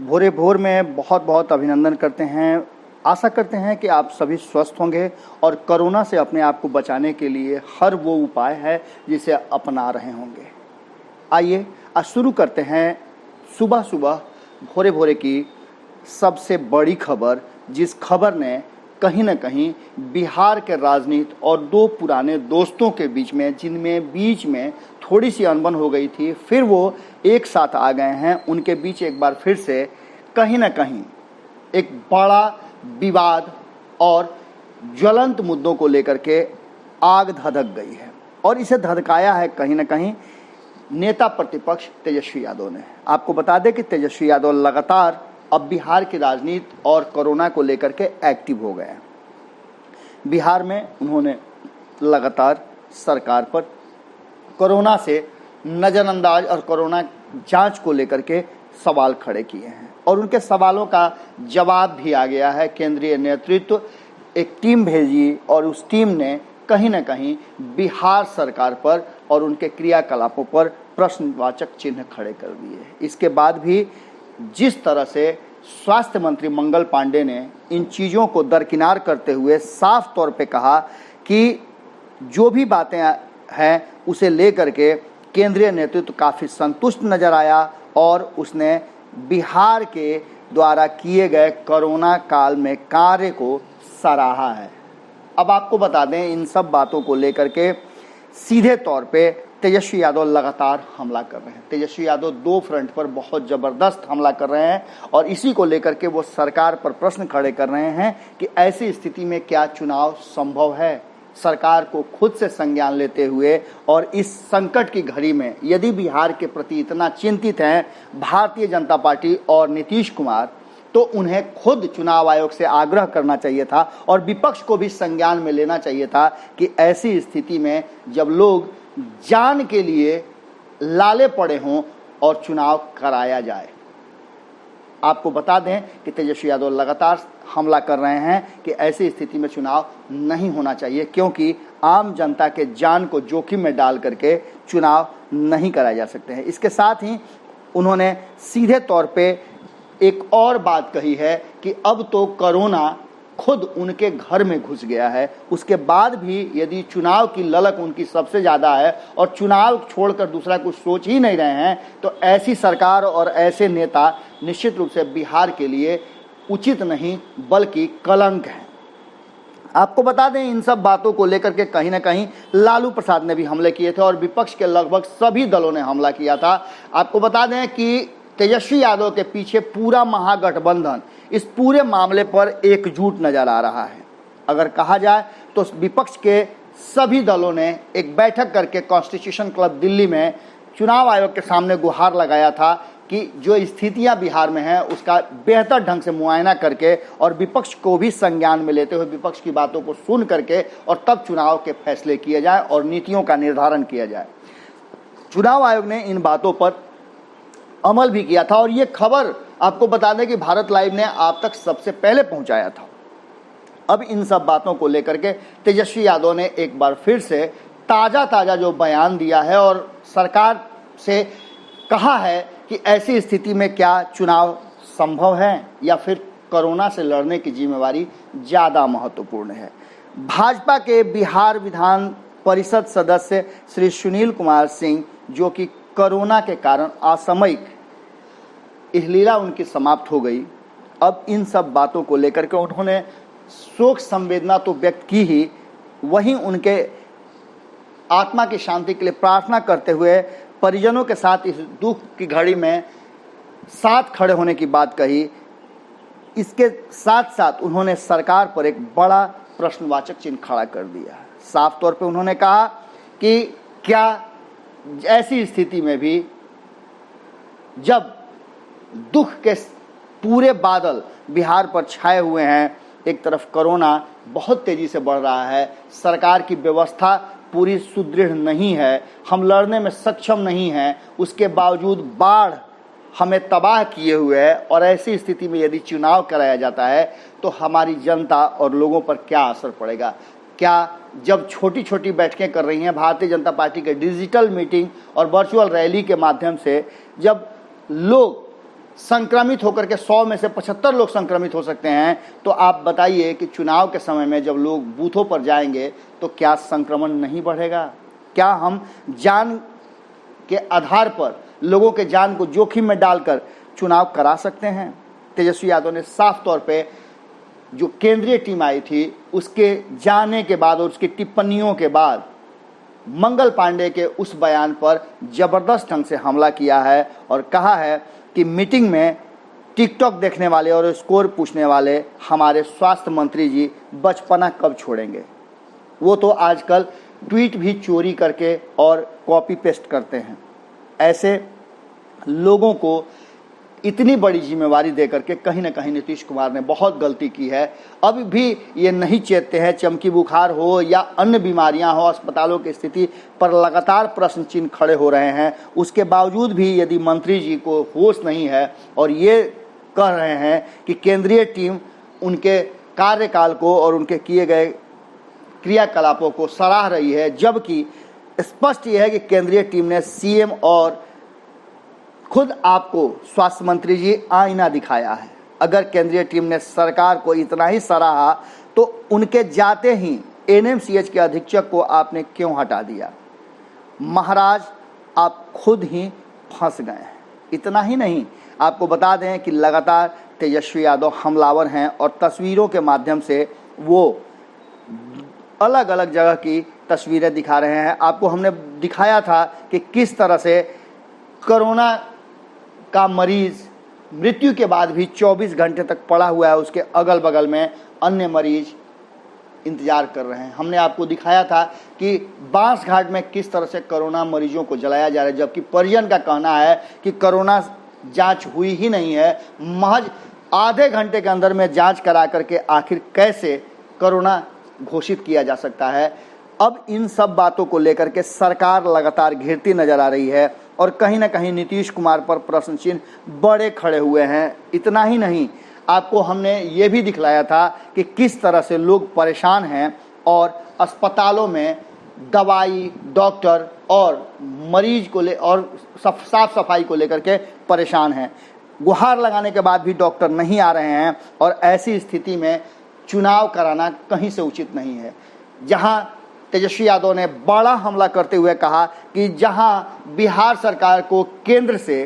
भोरे भोर में बहुत बहुत अभिनंदन करते हैं। आशा करते हैं कि आप सभी स्वस्थ होंगे और कोरोना से अपने आप को बचाने के लिए हर वो उपाय है जिसे अपना रहे होंगे। आइए आज शुरू करते हैं सुबह सुबह भोरे भोरे की सबसे बड़ी खबर, जिस खबर ने कहीं न कहीं बिहार के राजनीति और दो पुराने दोस्तों के बीच में, जिनमें बीच में थोड़ी सी अनबन हो गई थी, फिर वो एक साथ आ गए हैं। उनके बीच एक बार फिर से कहीं न कहीं एक बड़ा विवाद और ज्वलंत मुद्दों को लेकर के आग धधक गई है और इसे धधकाया है कहीं न कहीं नेता प्रतिपक्ष तेजस्वी यादव ने। आपको बता दें कि तेजस्वी यादव लगातार अब बिहार की राजनीति और कोरोना को लेकर के एक्टिव हो गए हैं। बिहार में उन्होंने लगातार सरकार पर कोरोना से नज़रअंदाज और कोरोना जांच को लेकर के सवाल खड़े किए हैं और उनके सवालों का जवाब भी आ गया है। केंद्रीय नेतृत्व एक टीम भेजी और उस टीम ने कहीं न कहीं बिहार सरकार पर और उनके क्रियाकलापों पर प्रश्नवाचक चिन्ह खड़े कर दिए। इसके बाद भी जिस तरह से स्वास्थ्य मंत्री मंगल पांडे ने इन चीज़ों को दरकिनार करते हुए साफ तौर पे कहा कि जो भी बातें हैं उसे लेकर के केंद्रीय नेतृत्व काफ़ी संतुष्ट नजर आया और उसने बिहार के द्वारा किए गए कोरोना काल में कार्य को सराहा है। अब आपको बता दें, इन सब बातों को लेकर के सीधे तौर पे तेजस्वी यादव लगातार हमला कर रहे हैं। तेजस्वी यादव दो फ्रंट पर बहुत ज़बरदस्त हमला कर रहे हैं और इसी को लेकर के वो सरकार पर प्रश्न खड़े कर रहे हैं कि ऐसी स्थिति में क्या चुनाव संभव है। सरकार को खुद से संज्ञान लेते हुए और इस संकट की घड़ी में यदि बिहार के प्रति इतना चिंतित हैं भारतीय जनता पार्टी और नीतीश कुमार, तो उन्हें खुद चुनाव आयोग से आग्रह करना चाहिए था और विपक्ष को भी संज्ञान में लेना चाहिए था कि ऐसी स्थिति में जब लोग जान के लिए लाले पड़े हों और चुनाव कराया जाए। आपको बता दें कि तेजस्वी यादव लगातार हमला कर रहे हैं कि ऐसी स्थिति में चुनाव नहीं होना चाहिए, क्योंकि आम जनता के जान को जोखिम में डाल करके चुनाव नहीं कराए जा सकते हैं। इसके साथ ही उन्होंने सीधे तौर पे एक और बात कही है कि अब तो कोरोना खुद उनके घर में घुस गया है, उसके बाद भी यदि चुनाव की ललक उनकी सबसे ज़्यादा है और चुनाव छोड़कर दूसरा कुछ सोच ही नहीं रहे हैं, तो ऐसी सरकार और ऐसे नेता निश्चित रूप से बिहार के लिए उचित नहीं बल्कि कलंक है। आपको बता दें, इन सब बातों को लेकर के कहीं ना कहीं लालू प्रसाद ने भी हमले किए थे और विपक्ष के लगभग सभी दलों ने हमला किया था। आपको बता दें कि तेजस्वी यादव के पीछे पूरा महागठबंधन इस पूरे मामले पर एकजुट नजर आ रहा है। अगर कहा जाए तो विपक्ष के सभी दलों ने एक बैठक करके कॉन्स्टिट्यूशन क्लब दिल्ली में चुनाव आयोग के सामने गुहार लगाया था कि जो स्थितियां बिहार में हैं उसका बेहतर ढंग से मुआयना करके और विपक्ष को भी संज्ञान में लेते हुए विपक्ष की बातों को सुन करके और तब चुनाव के फैसले किए जाए और नीतियों का निर्धारण किया जाए। चुनाव आयोग ने इन बातों पर अमल भी किया था और ये खबर आपको बता दें कि भारत लाइव ने आप तक सबसे पहले पहुंचाया था। अब इन सब बातों को लेकर के तेजस्वी यादव ने एक बार फिर से ताज़ा जो बयान दिया है और सरकार से कहा है कि ऐसी स्थिति में क्या चुनाव संभव है या फिर कोरोना से लड़ने की जिम्मेवारी ज़्यादा महत्वपूर्ण है। भाजपा के बिहार विधान परिषद सदस्य श्री सुनील कुमार सिंह, जो कि कोरोना के कारण असामयिक इहलीला उनकी समाप्त हो गई, अब इन सब बातों को लेकर के उन्होंने शोक संवेदना तो व्यक्त की ही, वहीं उनके आत्मा की शांति के लिए प्रार्थना करते हुए परिजनों के साथ इस दुख की घड़ी में साथ खड़े होने की बात कही। इसके साथ साथ उन्होंने सरकार पर एक बड़ा प्रश्नवाचक चिन्ह खड़ा कर दिया। साफ तौर पे उन्होंने कहा कि क्या ऐसी स्थिति में भी जब दुख के पूरे बादल बिहार पर छाए हुए हैं, एक तरफ कोरोना बहुत तेजी से बढ़ रहा है, सरकार की व्यवस्था पूरी सुदृढ़ नहीं है, हम लड़ने में सक्षम नहीं हैं, उसके बावजूद बाढ़ हमें तबाह किए हुए है और ऐसी स्थिति में यदि चुनाव कराया जाता है तो हमारी जनता और लोगों पर क्या असर पड़ेगा। क्या जब छोटी छोटी बैठकें कर रही हैं भारतीय जनता पार्टी के डिजिटल मीटिंग और वर्चुअल रैली के माध्यम से, जब लोग संक्रमित होकर के 100 में से 75 लोग संक्रमित हो सकते हैं, तो आप बताइए कि चुनाव के समय में जब लोग बूथों पर जाएंगे तो क्या संक्रमण नहीं बढ़ेगा? क्या हम जान के आधार पर लोगों के जान को जोखिम में डालकर चुनाव करा सकते हैं? तेजस्वी यादव ने साफ तौर पे जो केंद्रीय टीम आई थी उसके जाने के बाद और उसकी टिप्पणियों के बाद मंगल पांडे के उस बयान पर जबरदस्त ढंग से हमला किया है और कहा है कि मीटिंग में टिकटॉक देखने वाले और स्कोर पूछने वाले हमारे स्वास्थ्य मंत्री जी बचपना कब छोड़ेंगे? वो तो आजकल ट्वीट भी चोरी करके और कॉपी पेस्ट करते हैं। ऐसे लोगों को इतनी बड़ी जिम्मेवारी देकर के कहीं ना कहीं नीतीश कुमार ने बहुत गलती की है। अभी भी ये नहीं चेतते हैं, चमकी बुखार हो या अन्य बीमारियां हो, अस्पतालों की स्थिति पर लगातार प्रश्न चिन्ह खड़े हो रहे हैं। उसके बावजूद भी यदि मंत्री जी को होश नहीं है और ये कह रहे हैं कि केंद्रीय टीम उनके कार्यकाल को और उनके किए गए क्रियाकलापों को सराह रही है, जबकि स्पष्ट यह है कि केंद्रीय टीम ने सीएम और खुद आपको स्वास्थ्य मंत्री जी आईना दिखाया है। अगर केंद्रीय टीम ने सरकार को इतना ही सराहा तो उनके जाते ही एनएमसीएच के अधीक्षक को आपने क्यों हटा दिया? महाराज, आप खुद ही फंस गए हैं। इतना ही नहीं, आपको बता दें कि लगातार तेजस्वी यादव हमलावर हैं और तस्वीरों के माध्यम से वो अलग अलग जगह की तस्वीरें दिखा रहे हैं। आपको हमने दिखाया था कि किस तरह से कोरोना का मरीज मृत्यु के बाद भी 24 घंटे तक पड़ा हुआ है, उसके अगल बगल में अन्य मरीज इंतजार कर रहे हैं। हमने आपको दिखाया था कि बांसघाट में किस तरह से कोरोना मरीजों को जलाया जा रहा है, जबकि परिजन का कहना है कि कोरोना जांच हुई ही नहीं है। महज आधे घंटे के अंदर में जांच करा करके आखिर कैसे कोरोना घोषित किया जा सकता है? अब इन सब बातों को लेकर के सरकार लगातार घिरती नजर आ रही है और कहीं ना कहीं नीतीश कुमार पर प्रश्न चिन्ह बड़े खड़े हुए हैं। इतना ही नहीं, आपको हमने ये भी दिखलाया था कि किस तरह से लोग परेशान हैं और अस्पतालों में दवाई, डॉक्टर और मरीज को ले और साफ सफाई को लेकर के परेशान हैं। गुहार लगाने के बाद भी डॉक्टर नहीं आ रहे हैं और ऐसी स्थिति में चुनाव कराना कहीं से उचित नहीं है। जहां तेजस्वी यादव ने बड़ा हमला करते हुए कहा कि जहां बिहार सरकार को केंद्र से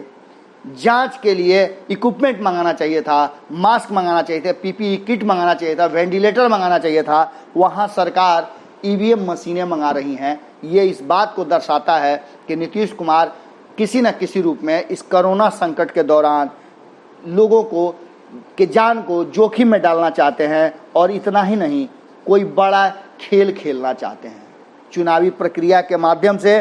जांच के लिए इक्विपमेंट मंगाना चाहिए था, मास्क मंगाना चाहिए थे, पीपीई किट मंगाना चाहिए था, वेंटिलेटर मंगाना चाहिए था, वहां सरकार ईवीएम मशीनें मंगा रही हैं। ये इस बात को दर्शाता है कि नीतीश कुमार किसी न किसी रूप में इस कोरोना संकट के दौरान लोगों को के जान को जोखिम में डालना चाहते हैं और इतना ही नहीं, कोई बड़ा खेल खेलना चाहते हैं। चुनावी प्रक्रिया के माध्यम से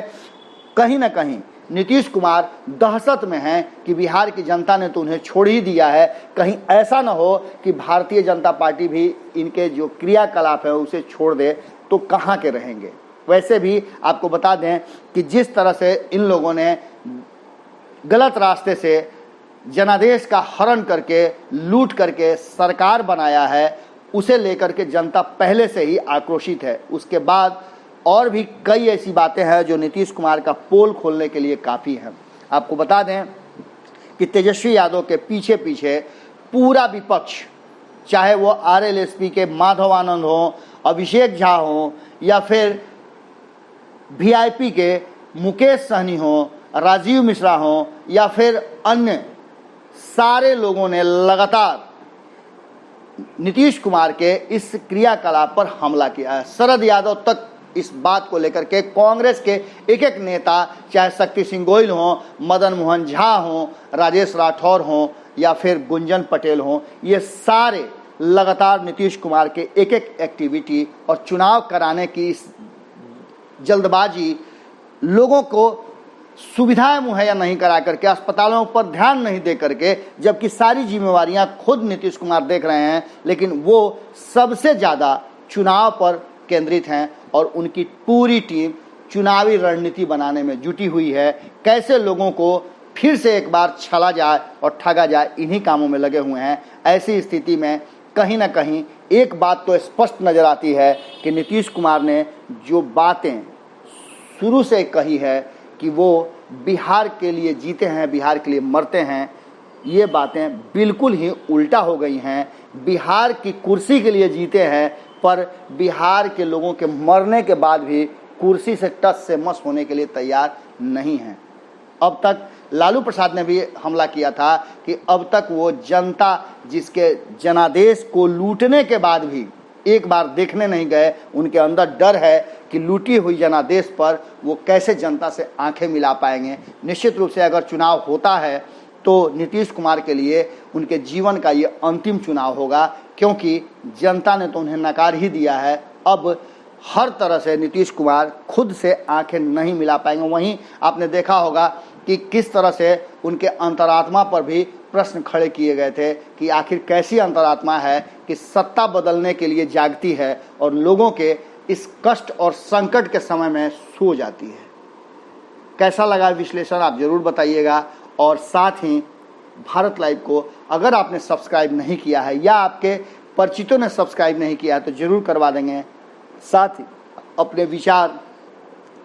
कहीं ना कहीं नीतीश कुमार दहशत में हैं कि बिहार की जनता ने तो उन्हें छोड़ ही दिया है, कहीं ऐसा न हो कि भारतीय जनता पार्टी भी इनके जो क्रियाकलाप है उसे छोड़ दे तो कहाँ के रहेंगे। वैसे भी आपको बता दें कि जिस तरह से इन लोगों ने गलत रास्ते से जनादेश का हरण करके लूट करके सरकार बनाया है, उसे लेकर के जनता पहले से ही आक्रोशित है। उसके बाद और भी कई ऐसी बातें हैं जो नीतीश कुमार का पोल खोलने के लिए काफ़ी हैं। आपको बता दें कि तेजस्वी यादव के पीछे पीछे पूरा विपक्ष, चाहे वो आरएलएसपी के माधव आनंद हो, अभिषेक झा हो या फिर वीआईपी के मुकेश सहनी हो, राजीव मिश्रा हो या फिर अन्य सारे लोगों ने लगातार नीतीश कुमार के इस क्रियाकलाप पर हमला किया है। शरद यादव तक इस बात को लेकर के कांग्रेस के एक एक नेता, चाहे शक्ति सिंह गोयल हो, मदन मोहन झा हो, राजेश राठौर हो या फिर गुंजन पटेल हो, ये सारे लगातार नीतीश कुमार के एक एक एक्टिविटी और चुनाव कराने की इस जल्दबाजी, लोगों को सुविधाएं मुहैया नहीं करा करके, अस्पतालों पर ध्यान नहीं दे करके, जबकि सारी जिम्मेवारियां खुद नीतीश कुमार देख रहे हैं, लेकिन वो सबसे ज़्यादा चुनाव पर केंद्रित हैं और उनकी पूरी टीम चुनावी रणनीति बनाने में जुटी हुई है। कैसे लोगों को फिर से एक बार छला जाए और ठगा जाए, इन्हीं कामों में लगे हुए हैं। ऐसी स्थिति में कहीं ना कहीं एक बात तो स्पष्ट नज़र आती है कि नीतीश कुमार ने जो बातें शुरू से कही है कि वो बिहार के लिए जीते हैं, बिहार के लिए मरते हैं, ये बातें बिल्कुल ही उल्टा हो गई हैं। बिहार की कुर्सी के लिए जीते हैं, पर बिहार के लोगों के मरने के बाद भी कुर्सी से टस से मस होने के लिए तैयार नहीं हैं। अब तक लालू प्रसाद ने भी हमला किया था कि अब तक वो जनता जिसके जनादेश को लूटने के बाद भी एक बार देखने नहीं गए, उनके अंदर डर है कि लूटी हुई जनादेश पर वो कैसे जनता से आंखें मिला पाएंगे। निश्चित रूप से अगर चुनाव होता है तो नीतीश कुमार के लिए उनके जीवन का ये अंतिम चुनाव होगा, क्योंकि जनता ने तो उन्हें नकार ही दिया है। अब हर तरह से नीतीश कुमार खुद से आंखें नहीं मिला पाएंगे। वहीं आपने देखा होगा कि किस तरह से उनके अंतरात्मा पर भी प्रश्न खड़े किए गए थे कि आखिर कैसी अंतरात्मा है कि सत्ता बदलने के लिए जागती है और लोगों के इस कष्ट और संकट के समय में सो जाती है। कैसा लगा विश्लेषण आप जरूर बताइएगा। और साथ ही भारत लाइव को अगर आपने सब्सक्राइब नहीं किया है या आपके परिचितों ने सब्सक्राइब नहीं किया है तो जरूर करवा देंगे। साथ ही अपने विचार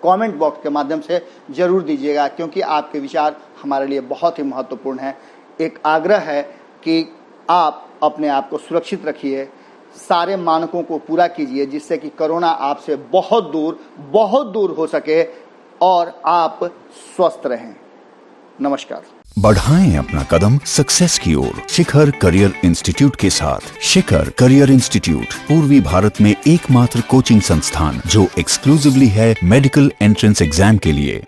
कमेंट बॉक्स के माध्यम से जरूर दीजिएगा, क्योंकि आपके विचार हमारे लिए बहुत ही महत्वपूर्ण है। एक आग्रह है कि आप अपने आप को सुरक्षित रखिए, सारे मानकों को पूरा कीजिए, जिससे कि कोरोना आपसे बहुत दूर हो सके और आप स्वस्थ रहें। नमस्कार। बढ़ाएं अपना कदम सक्सेस की ओर शिखर करियर इंस्टीट्यूट के साथ। शिखर करियर इंस्टीट्यूट पूर्वी भारत में एकमात्र कोचिंग संस्थान जो एक्सक्लूसिवली है मेडिकल एंट्रेंस एग्जाम के लिए।